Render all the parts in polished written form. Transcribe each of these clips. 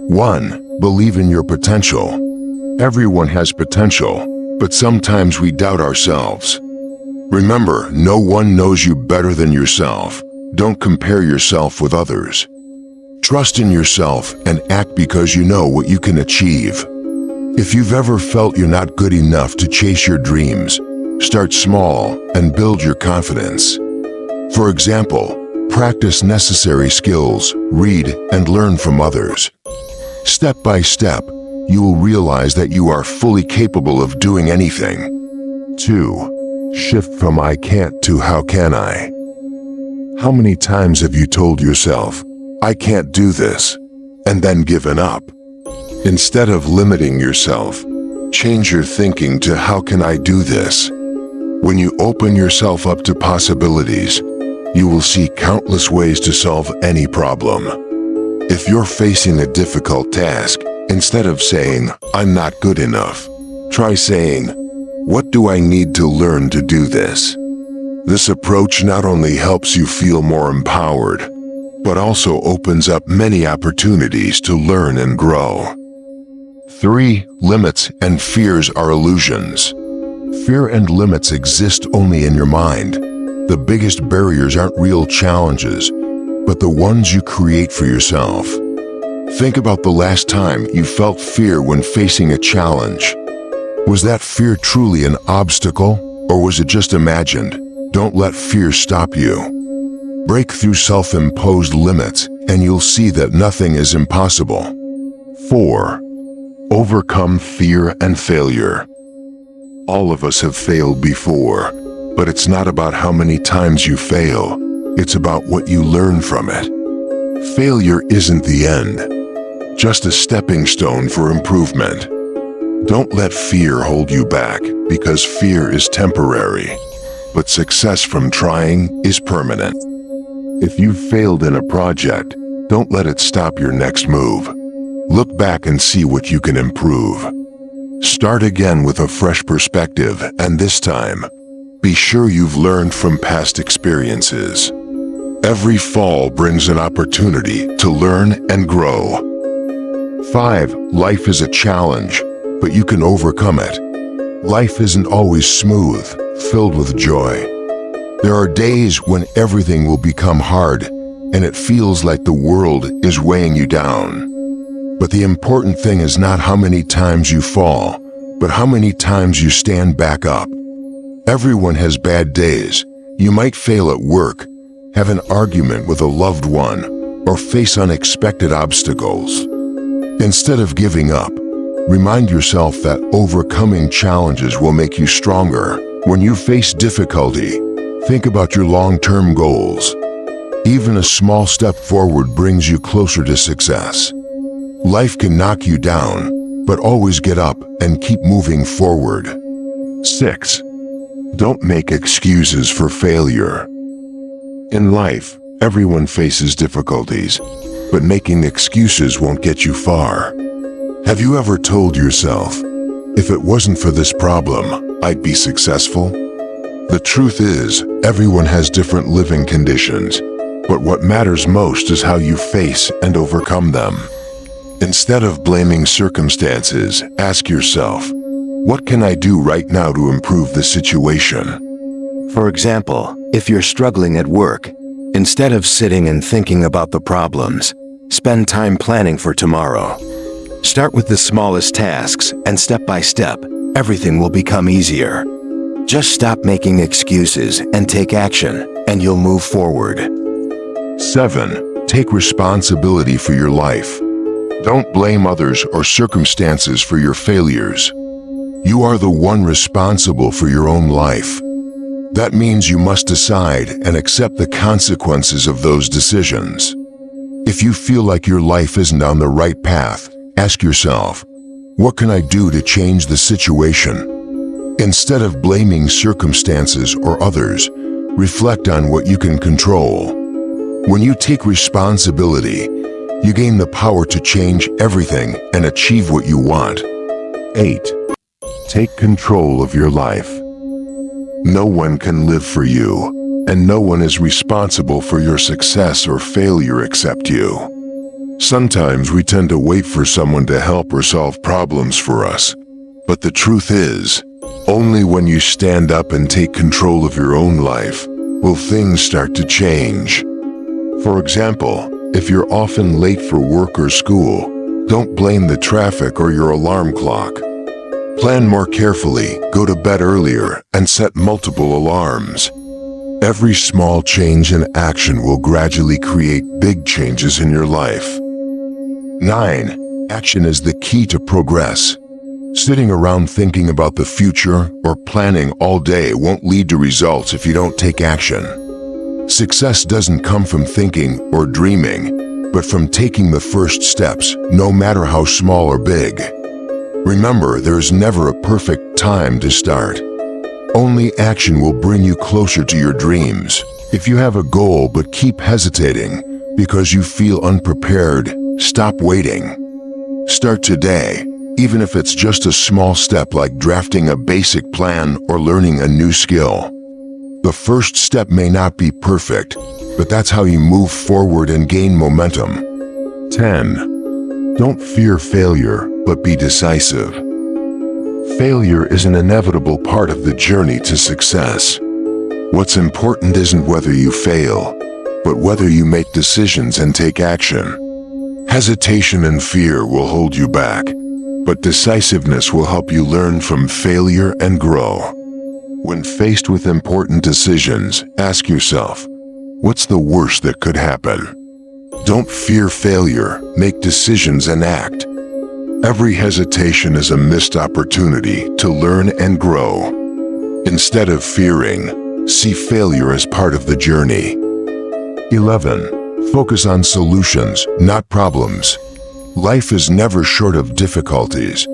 1. Believe in your potential. Everyone has potential, but sometimes we doubt ourselves. Remember, no one knows you better than yourself. Don't compare yourself with others. Trust in yourself and act because you know what you can achieve. If you've ever felt you're not good enough to chase your dreams, start small and build your confidence. For example, practice necessary skills, read and learn from others. Step by step, you will realize that you are fully capable of doing anything. 2. Shift from I can't to how can I. How many times have you told yourself, I can't do this, and then given up? Instead of limiting yourself, change your thinking to how can I do this? When you open yourself up to possibilities, you will see countless ways to solve any problem. If you're facing a difficult task, instead of saying, I'm not good enough, try saying, what do I need to learn to do this? This approach not only helps you feel more empowered, but also opens up many opportunities to learn and grow. 3. Limits and fears are illusions. Fear and limits exist only in your mind. The biggest barriers aren't real challenges, but the ones you create for yourself. Think about the last time you felt fear when facing a challenge. Was that fear truly an obstacle, or was it just imagined? Don't let fear stop you. Break through self-imposed limits, and you'll see that nothing is impossible. 4. Overcome fear and failure. All of us have failed before, but it's not about how many times you fail. It's about what you learn from it. Failure isn't the end, just a stepping stone for improvement. Don't let fear hold you back, because fear is temporary, but success from trying is permanent. If you've failed in a project, don't let it stop your next move. Look back and see what you can improve. Start again with a fresh perspective, and this time, be sure you've learned from past experiences. Every fall brings an opportunity to learn and grow. 5. Life is a challenge, but you can overcome it. Life isn't always smooth, filled with joy. There are days when everything will become hard, and it feels like the world is weighing you down. But the important thing is not how many times you fall, but how many times you stand back up. Everyone has bad days. You might fail at work, have an argument with a loved one, or face unexpected obstacles. Instead of giving up, remind yourself that overcoming challenges will make you stronger. When you face difficulty, think about your long-term goals. Even a small step forward brings you closer to success. Life can knock you down, but always get up and keep moving forward. 6. Don't make excuses for failure. In life, everyone faces difficulties, but making excuses won't get you far. Have you ever told yourself, if it wasn't for this problem, I'd be successful? The truth is, everyone has different living conditions, but what matters most is how you face and overcome them. Instead of blaming circumstances, ask yourself, what can I do right now to improve the situation? For example, if you're struggling at work, instead of sitting and thinking about the problems, spend time planning for tomorrow. Start with the smallest tasks, and step by step, everything will become easier. Just stop making excuses and take action, and you'll move forward. 7. Take responsibility for your life. Don't blame others or circumstances for your failures. You are the one responsible for your own life. That means you must decide and accept the consequences of those decisions. If you feel like your life isn't on the right path, ask yourself, what can I do to change the situation? Instead of blaming circumstances or others, reflect on what you can control. When you take responsibility, you gain the power to change everything and achieve what you want. 8. Take control of your life. No one can live for you, and no one is responsible for your success or failure except you. Sometimes we tend to wait for someone to help or solve problems for us. But the truth is, only when you stand up and take control of your own life will things start to change. For example, if you're often late for work or school, don't blame the traffic or your alarm clock. Plan more carefully, go to bed earlier, and set multiple alarms. Every small change in action will gradually create big changes in your life. 9. Action is the key to progress. Sitting around thinking about the future or planning all day won't lead to results if you don't take action. Success doesn't come from thinking or dreaming, but from taking the first steps, no matter how small or big. Remember, there's never a perfect time to start. Only action will bring you closer to your dreams. If you have a goal but keep hesitating because you feel unprepared, stop waiting. Start today, even if it's just a small step like drafting a basic plan or learning a new skill. The first step may not be perfect, but that's how you move forward and gain momentum. 10. Don't fear failure, but be decisive. Failure is an inevitable part of the journey to success. What's important isn't whether you fail, but whether you make decisions and take action. Hesitation and fear will hold you back, but decisiveness will help you learn from failure and grow. When faced with important decisions, ask yourself, what's the worst that could happen? Don't fear failure, make decisions and act. Every hesitation is a missed opportunity to learn and grow. Instead of fearing, see failure as part of the journey. 11. Focus on solutions, not problems. Life is never short of difficulties,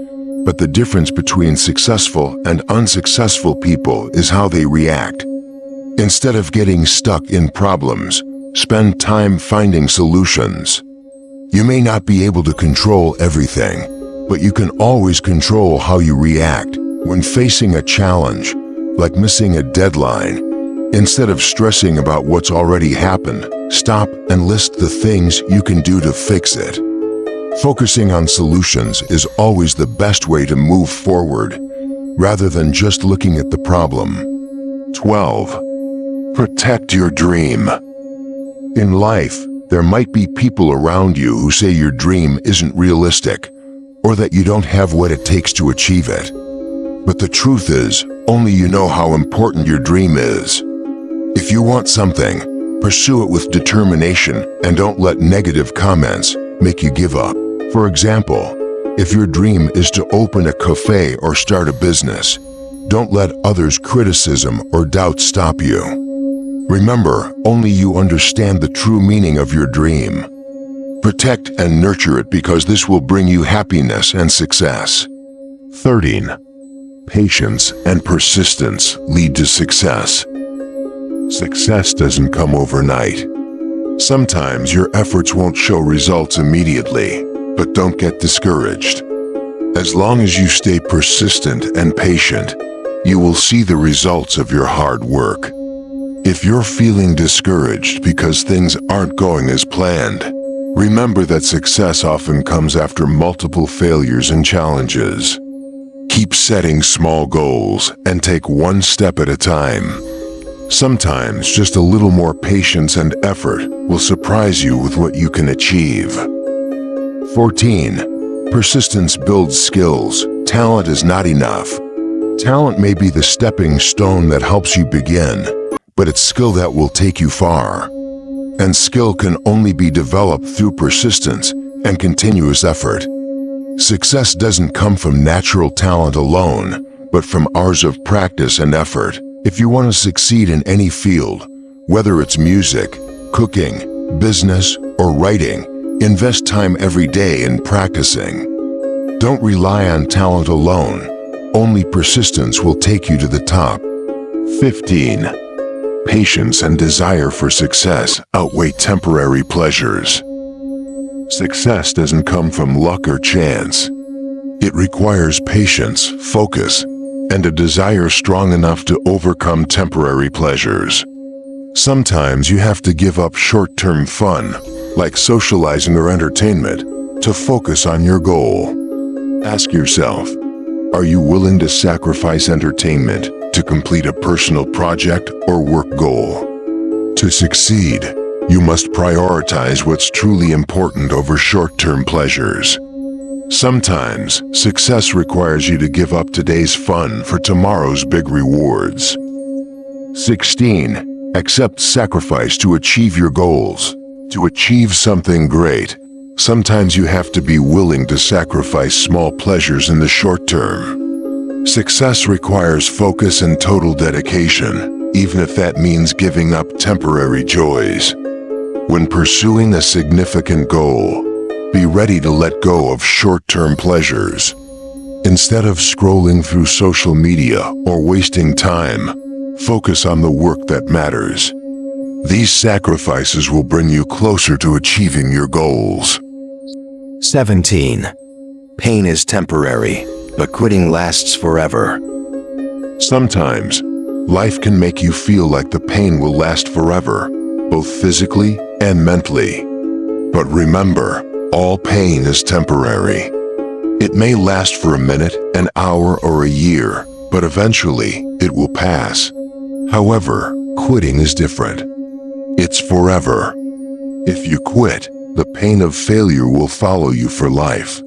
but the difference between successful and unsuccessful people is how they react. Instead of getting stuck in problems, spend time finding solutions. You may not be able to control everything, but you can always control how you react when facing a challenge, like missing a deadline. Instead of stressing about what's already happened, stop and list the things you can do to fix it. Focusing on solutions is always the best way to move forward, rather than just looking at the problem. 12. Protect your dream. In life, there might be people around you who say your dream isn't realistic, or that you don't have what it takes to achieve it. But the truth is, only you know how important your dream is. If you want something, pursue it with determination and don't let negative comments make you give up. For example, if your dream is to open a cafe or start a business, don't let others' criticism or doubt stop you. Remember, only you understand the true meaning of your dream. Protect and nurture it because this will bring you happiness and success. 13. Patience and persistence lead to success. Success doesn't come overnight. Sometimes your efforts won't show results immediately, but don't get discouraged. As long as you stay persistent and patient, you will see the results of your hard work. If you're feeling discouraged because things aren't going as planned, remember that success often comes after multiple failures and challenges. Keep setting small goals and take one step at a time. Sometimes just a little more patience and effort will surprise you with what you can achieve. 14. Persistence builds skills. Talent is not enough. Talent may be the stepping stone that helps you begin, but it's skill that will take you far. And skill can only be developed through persistence and continuous effort. Success doesn't come from natural talent alone, but from hours of practice and effort. If you want to succeed in any field, whether it's music, cooking, business, or writing, invest time every day in practicing. Don't rely on talent alone. Only persistence will take you to the top. 15. Patience and desire for success outweigh temporary pleasures. Success doesn't come from luck or chance. It requires patience, focus, and a desire strong enough to overcome temporary pleasures. Sometimes you have to give up short-term fun like socializing or entertainment, to focus on your goal. Ask yourself, are you willing to sacrifice entertainment to complete a personal project or work goal? To succeed, you must prioritize what's truly important over short-term pleasures. Sometimes, success requires you to give up today's fun for tomorrow's big rewards. 16. Accept sacrifice to achieve your goals. To achieve something great, sometimes you have to be willing to sacrifice small pleasures in the short term. Success requires focus and total dedication, even if that means giving up temporary joys. When pursuing a significant goal, be ready to let go of short-term pleasures. Instead of scrolling through social media or wasting time, focus on the work that matters. These sacrifices will bring you closer to achieving your goals. 17. Pain is temporary, but quitting lasts forever. Sometimes, life can make you feel like the pain will last forever, both physically and mentally. But remember, all pain is temporary. It may last for a minute, an hour, or a year, but eventually it will pass. However, quitting is different. It's forever. If you quit, the pain of failure will follow you for life.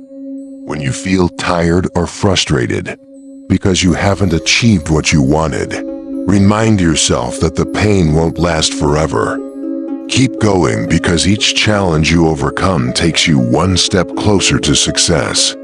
When you feel tired or frustrated because you haven't achieved what you wanted, remind yourself that the pain won't last forever. Keep going because each challenge you overcome takes you one step closer to success.